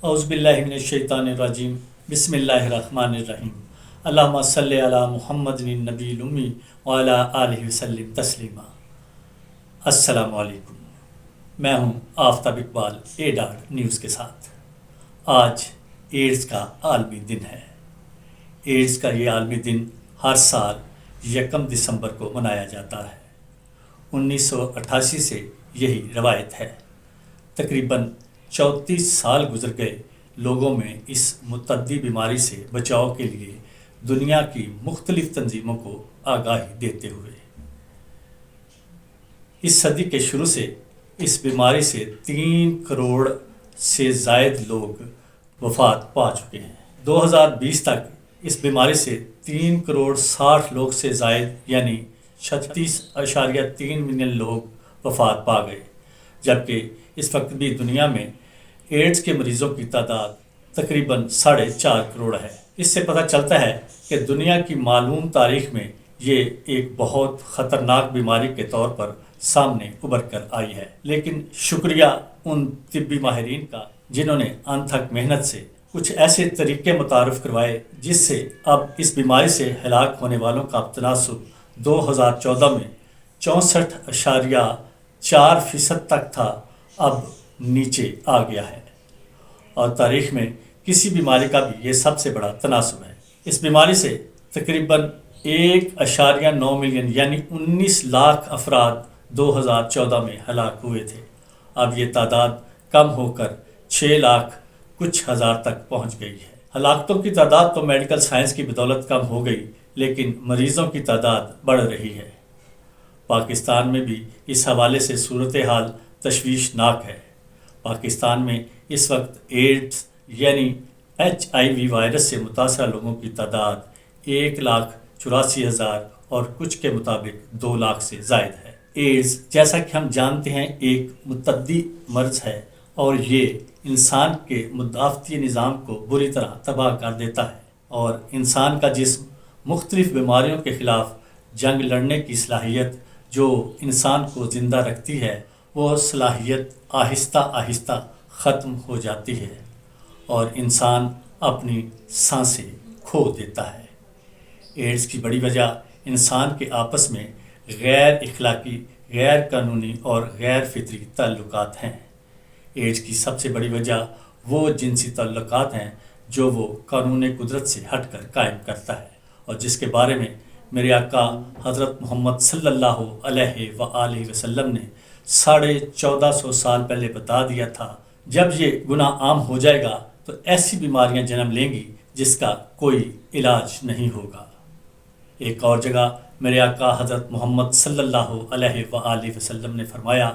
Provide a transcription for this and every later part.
اعوذ باللہ من الشیطان الرجیم بسم اللہ الرحمن الرحیم اللہم صلی علی محمد النبی الامی وعلی آلہ وسلم تسلیما۔ السلام علیکم، میں ہوں آفتاب اقبال اے ڈاٹ نیوز کے ساتھ۔ آج ایڈز کا عالمی دن ہے۔ ایڈز کا یہ عالمی دن ہر سال 1 دسمبر کو منایا جاتا ہے۔ 1988 سے یہی روایت ہے۔ تقریباً 34 سال گزر گئے لوگوں میں اس متعدی بیماری سے بچاؤ کے لیے دنیا کی مختلف تنظیموں کو آگاہی دیتے ہوئے۔ اس صدی کے شروع سے اس بیماری سے 3 کروڑ سے زائد لوگ وفات پا چکے ہیں۔ 2020 تک اس بیماری سے 3 کروڑ 60 لاکھ سے زائد یعنی 36.3 ملین لوگ وفات پا گئے، جبکہ اس وقت بھی دنیا میں ایڈز کے مریضوں کی تعداد تقریباً 4.5 کروڑ ہے۔ اس سے پتہ چلتا ہے کہ دنیا کی معلوم تاریخ میں یہ ایک بہت خطرناک بیماری کے طور پر سامنے ابھر کر آئی ہے۔ لیکن شکریہ ان طبی ماہرین کا جنہوں نے انتھک محنت سے کچھ ایسے طریقے متعارف کروائے جس سے اب اس بیماری سے ہلاک ہونے والوں کا تناسب 2014 میں 64.4% تک تھا، اب نیچے آ گیا ہے، اور تاریخ میں کسی بیماری کا بھی یہ سب سے بڑا تناسب ہے۔ اس بیماری سے تقریباً 1.9 ملین یعنی 19 لاکھ افراد 2014 میں ہلاک ہوئے تھے۔ اب یہ تعداد کم ہو کر 6 لاکھ کچھ ہزار تک پہنچ گئی ہے۔ ہلاکتوں کی تعداد تو میڈیکل سائنس کی بدولت کم ہو گئی، لیکن مریضوں کی تعداد بڑھ رہی ہے۔ پاکستان میں بھی اس حوالے سے صورتحال تشویشناک ہے۔ پاکستان میں اس وقت ایڈز یعنی HIV وائرس سے متاثرہ لوگوں کی تعداد 1,84,000 اور کچھ کے مطابق 2 لاکھ سے زائد ہے۔ ایڈز جیسا کہ ہم جانتے ہیں ایک متعدی مرض ہے، اور یہ انسان کے مدافعتی نظام کو بری طرح تباہ کر دیتا ہے، اور انسان کا جسم مختلف بیماریوں کے خلاف جنگ لڑنے کی صلاحیت جو انسان کو زندہ رکھتی ہے، وہ صلاحیت آہستہ آہستہ ختم ہو جاتی ہے اور انسان اپنی سانسیں کھو دیتا ہے۔ ایڈز کی بڑی وجہ انسان کے آپس میں غیر اخلاقی، غیر قانونی اور غیر فطری تعلقات ہیں۔ ایڈز کی سب سے بڑی وجہ وہ جنسی تعلقات ہیں جو وہ قانون قدرت سے ہٹ کر قائم کرتا ہے، اور جس کے بارے میں میرے آقا حضرت محمد صلی اللہ علیہ وآلہ وسلم نے 1450 سال پہلے بتا دیا تھا۔ جب یہ گناہ عام ہو جائے گا تو ایسی بیماریاں جنم لیں گی جس کا کوئی علاج نہیں ہوگا۔ ایک اور جگہ میرے آقا حضرت محمد صلی اللہ علیہ وآلہ وسلم نے فرمایا،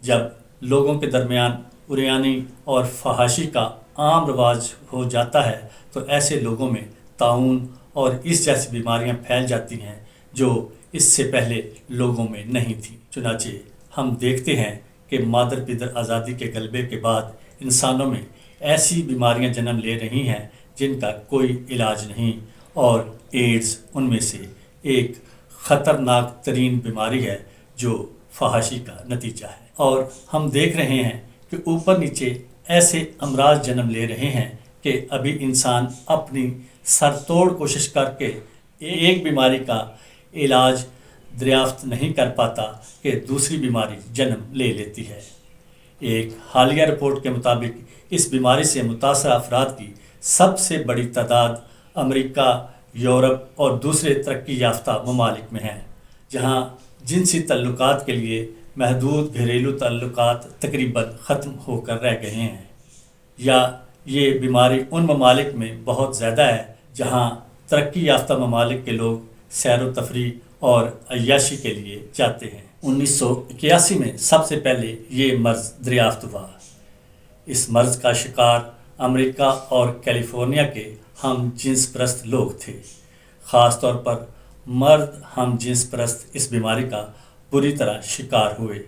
جب لوگوں کے درمیان عریانی اور فحاشی کا عام رواج ہو جاتا ہے تو ایسے لوگوں میں طاعون اور اس جیسی بیماریاں پھیل جاتی ہیں جو اس سے پہلے لوگوں میں نہیں تھیں۔ چنانچہ ہم دیکھتے ہیں کہ مادر پدر آزادی کے غلبے کے بعد انسانوں میں ایسی بیماریاں جنم لے رہی ہیں جن کا کوئی علاج نہیں، اور ایڈز ان میں سے ایک خطرناک ترین بیماری ہے جو فحاشی کا نتیجہ ہے۔ اور ہم دیکھ رہے ہیں کہ اوپر نیچے ایسے امراض جنم لے رہے ہیں کہ ابھی انسان اپنی سر توڑ کوشش کر کے ایک بیماری کا علاج دریافت نہیں کر پاتا کہ دوسری بیماری جنم لے لیتی ہے۔ ایک حالیہ رپورٹ کے مطابق اس بیماری سے متاثرہ افراد کی سب سے بڑی تعداد امریکہ، یورپ اور دوسرے ترقی یافتہ ممالک میں ہے، جہاں جنسی تعلقات کے لیے محدود گھریلو تعلقات تقریباً ختم ہو کر رہ گئے ہیں، یا یہ بیماری ان ممالک میں بہت زیادہ ہے جہاں ترقی یافتہ ممالک کے لوگ سیر و تفریح اور عیاشی کے لیے جاتے ہیں۔ 1981 میں سب سے پہلے یہ مرض دریافت ہوا۔ اس مرض کا شکار امریکہ اور کیلیفورنیا کے ہم جنس پرست لوگ تھے۔ خاص طور پر مرد ہم جنس پرست اس بیماری کا بری طرح شکار ہوئے،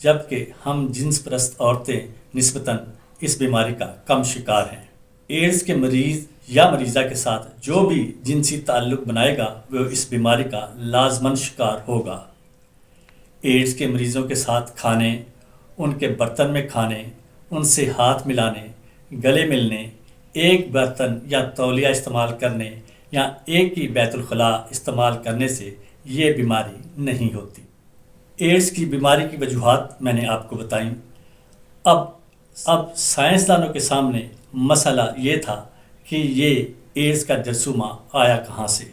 جبکہ ہم جنس پرست عورتیں نسبتاً اس بیماری کا کم شکار ہیں۔ ایڈز کے مریض یا مریضہ کے ساتھ جو بھی جنسی تعلق بنائے گا وہ اس بیماری کا لازماً شکار ہوگا۔ ایڈز کے مریضوں کے ساتھ کھانے، ان کے برتن میں کھانے، ان سے ہاتھ ملانے، گلے ملنے، ایک برتن یا تولیہ استعمال کرنے یا ایک ہی بیت الخلاء استعمال کرنے سے یہ بیماری نہیں ہوتی۔ ایڈز کی بیماری کی وجوہات میں نے آپ کو بتائیں۔ اب سائنسدانوں کے سامنے مسئلہ یہ تھا کہ یہ ایڈز کا جرثومہ آیا کہاں سے۔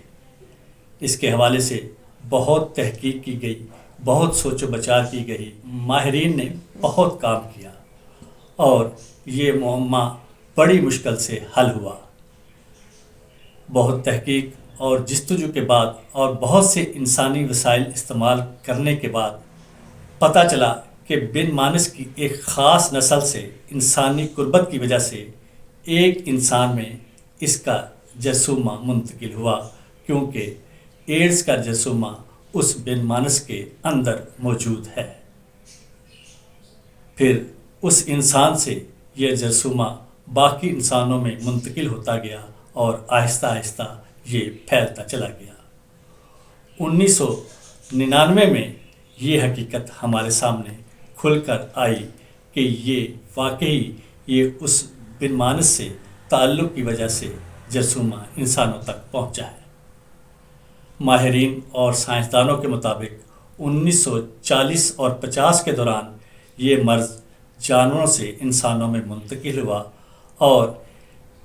اس کے حوالے سے بہت تحقیق کی گئی، بہت سوچ و بچار کی گئی، ماہرین نے بہت کام کیا اور یہ معمہ بڑی مشکل سے حل ہوا۔ بہت تحقیق اور جستجو کے بعد اور بہت سے انسانی وسائل استعمال کرنے کے بعد پتہ چلا کہ بن مانس کی ایک خاص نسل سے انسانی قربت کی وجہ سے ایک انسان میں اس کا جرثومہ منتقل ہوا، کیونکہ ایڈز کا جرثومہ اس بن مانس کے اندر موجود ہے۔ پھر اس انسان سے یہ جرثومہ باقی انسانوں میں منتقل ہوتا گیا اور آہستہ آہستہ یہ پھیلتا چلا گیا۔ 1999 میں یہ حقیقت ہمارے سامنے کھل کر آئی کہ یہ واقعی یہ اس بن مانس سے تعلق کی وجہ سے جرثومہ انسانوں تک پہنچا ہے۔ ماہرین اور سائنسدانوں کے مطابق 1940 اور 50 کے دوران یہ مرض جانوروں سے انسانوں میں منتقل ہوا، اور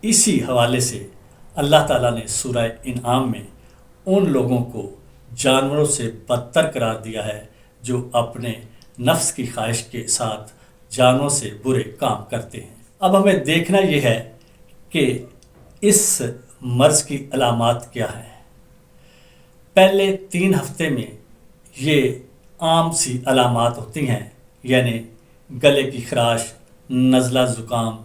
اسی حوالے سے اللہ تعالیٰ نے سورہ انعام میں ان لوگوں کو جانوروں سے بدتر قرار دیا ہے جو اپنے نفس کی خواہش کے ساتھ جانوروں سے برے کام کرتے ہیں۔ اب ہمیں دیکھنا یہ ہے کہ اس مرض کی علامات کیا ہیں۔ پہلے 3 ہفتے میں یہ عام سی علامات ہوتی ہیں، یعنی گلے کی خراش، نزلہ زکام،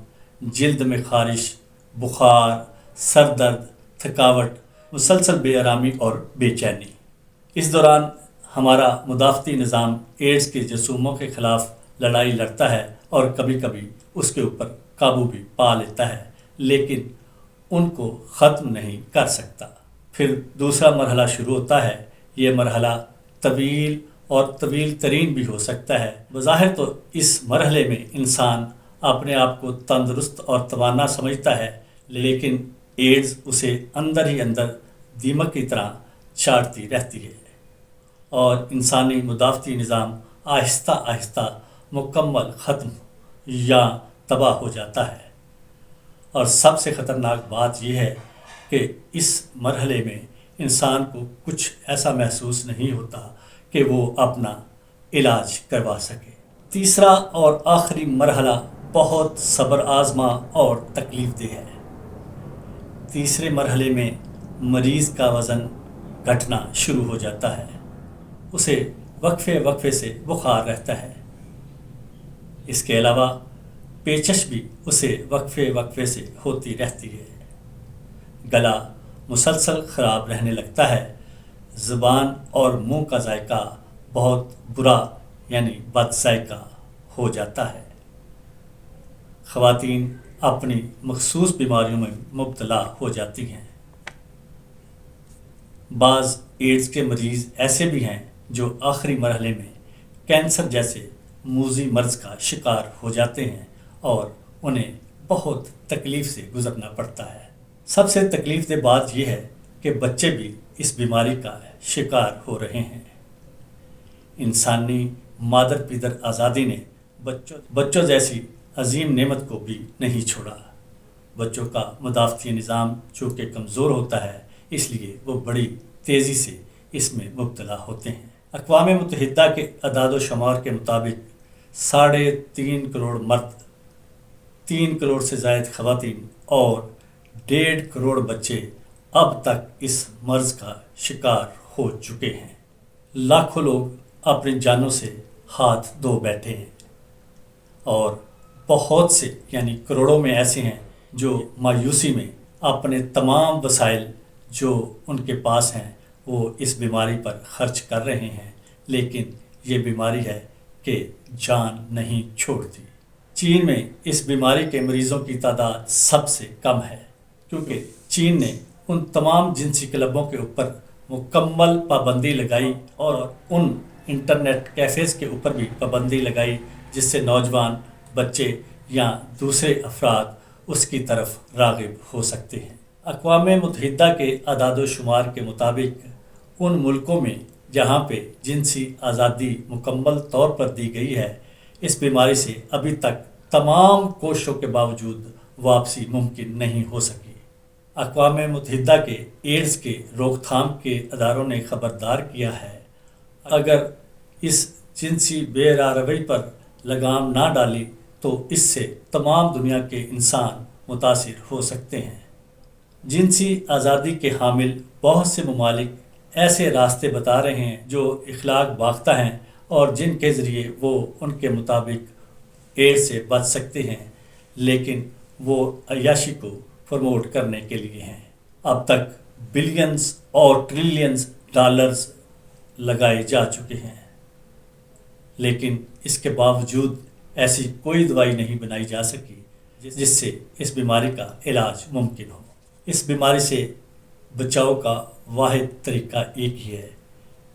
جلد میں خارش، بخار، سر درد، تھکاوٹ، مسلسل بے آرامی اور بے چینی۔ اس دوران ہمارا مدافعتی نظام ایڈز کے جرثوموں کے خلاف لڑائی لڑتا ہے اور کبھی کبھی اس کے اوپر قابو بھی پا لیتا ہے، لیکن ان کو ختم نہیں کر سکتا۔ پھر دوسرا مرحلہ شروع ہوتا ہے۔ یہ مرحلہ طویل اور طویل ترین بھی ہو سکتا ہے۔ بظاہر تو اس مرحلے میں انسان اپنے آپ کو تندرست اور توانا سمجھتا ہے، لیکن ایڈز اسے اندر ہی اندر دیمک کی طرح چاٹتی رہتی ہے اور انسانی مدافعتی نظام آہستہ آہستہ مکمل ختم یا تباہ ہو جاتا ہے۔ اور سب سے خطرناک بات یہ ہے کہ اس مرحلے میں انسان کو کچھ ایسا محسوس نہیں ہوتا کہ وہ اپنا علاج کروا سکے۔ تیسرا اور آخری مرحلہ بہت صبر آزما اور تکلیف دہ ہے۔ تیسرے مرحلے میں مریض کا وزن گھٹنا شروع ہو جاتا ہے، اسے وقفے سے بخار رہتا ہے۔ اس کے علاوہ پیچش بھی اسے وقفے سے ہوتی رہتی ہے۔ گلا مسلسل خراب رہنے لگتا ہے۔ زبان اور منہ کا ذائقہ بہت برا یعنی بد ذائقہ ہو جاتا ہے۔ خواتین اپنی مخصوص بیماریوں میں مبتلا ہو جاتی ہیں۔ بعض ایڈز کے مریض ایسے بھی ہیں جو آخری مرحلے میں کینسر جیسے موذی مرض کا شکار ہو جاتے ہیں اور انہیں بہت تکلیف سے گزرنا پڑتا ہے۔ سب سے تکلیف دہ بات یہ ہے کہ بچے بھی اس بیماری کا شکار ہو رہے ہیں۔ انسانی مادر پیدر آزادی نے بچوں جیسی عظیم نعمت کو بھی نہیں چھوڑا۔ بچوں کا مدافعتی نظام چونکہ کمزور ہوتا ہے، اس لیے وہ بڑی تیزی سے اس میں مبتلا ہوتے ہیں۔ اقوام متحدہ کے اعداد و شمار کے مطابق 3.5 کروڑ مرد، 3 کروڑ سے زائد خواتین اور 1.5 کروڑ بچے اب تک اس مرض کا شکار ہو چکے ہیں۔ لاکھوں لوگ اپنی جانوں سے ہاتھ دھو بیٹھے ہیں اور بہت سے یعنی کروڑوں میں ایسے ہیں جو مایوسی میں اپنے تمام وسائل جو ان کے پاس ہیں وہ اس بیماری پر خرچ کر رہے ہیں، لیکن یہ بیماری ہے کہ جان نہیں چھوڑتی۔ چین میں اس بیماری کے مریضوں کی تعداد سب سے کم ہے، کیونکہ چین نے ان تمام جنسی کلبوں کے اوپر مکمل پابندی لگائی اور ان انٹرنیٹ کیفیز کے اوپر بھی پابندی لگائی جس سے نوجوان، بچے یا دوسرے افراد اس کی طرف راغب ہو سکتے ہیں۔ اقوام متحدہ کے اعداد و شمار کے مطابق ان ملکوں میں جہاں پہ جنسی آزادی مکمل طور پر دی گئی ہے، اس بیماری سے ابھی تک تمام کوششوں کے باوجود واپسی ممکن نہیں ہو سکی۔ اقوام متحدہ کے ایڈز کے روک تھام کے اداروں نے خبردار کیا ہے، اگر اس جنسی بے روی پر لگام نہ ڈالی تو اس سے تمام دنیا کے انسان متاثر ہو سکتے ہیں۔ جنسی آزادی کے حامل بہت سے ممالک ایسے راستے بتا رہے ہیں جو اخلاق باختہ ہیں اور جن کے ذریعے وہ ان کے مطابق ایڈز سے بچ سکتے ہیں، لیکن وہ عیاشی کو پروموٹ کرنے کے لیے ہیں۔ اب تک بلینز اور ٹریلینز ڈالرز لگائے جا چکے ہیں، لیکن اس کے باوجود ایسی کوئی دوائی نہیں بنائی جا سکی جس سے اس بیماری کا علاج ممکن ہو۔ اس بیماری سے بچاؤ کا واحد طریقہ ایک ہی ہے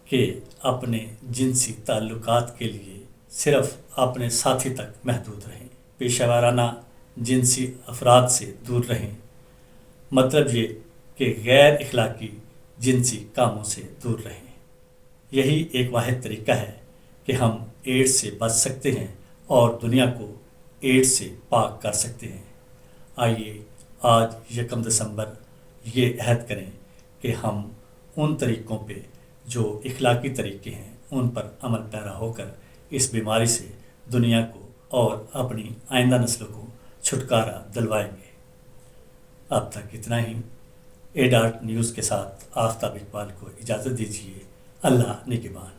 کہ اپنے جنسی تعلقات کے لیے صرف اپنے ساتھی تک محدود رہیں، پیشہ ورانہ جنسی افراد سے دور رہیں، مطلب یہ کہ غیر اخلاقی جنسی کاموں سے دور رہیں۔ یہی ایک واحد طریقہ ہے کہ ہم ایڈز سے بچ سکتے ہیں اور دنیا کو ایڈز سے پاک کر سکتے ہیں۔ آئیے آج 1 دسمبر یہ عہد کریں کہ ہم ان طریقوں پہ جو اخلاقی طریقے ہیں ان پر عمل پیرا ہو کر اس بیماری سے دنیا کو اور اپنی آئندہ نسلوں کو چھٹکارا دلوائیں گے۔ اب تک اتنا ہی۔ اے ڈاٹ نیوز کے ساتھ آفتاب اقبال کو اجازت دیجیے۔ اللہ نگہبان۔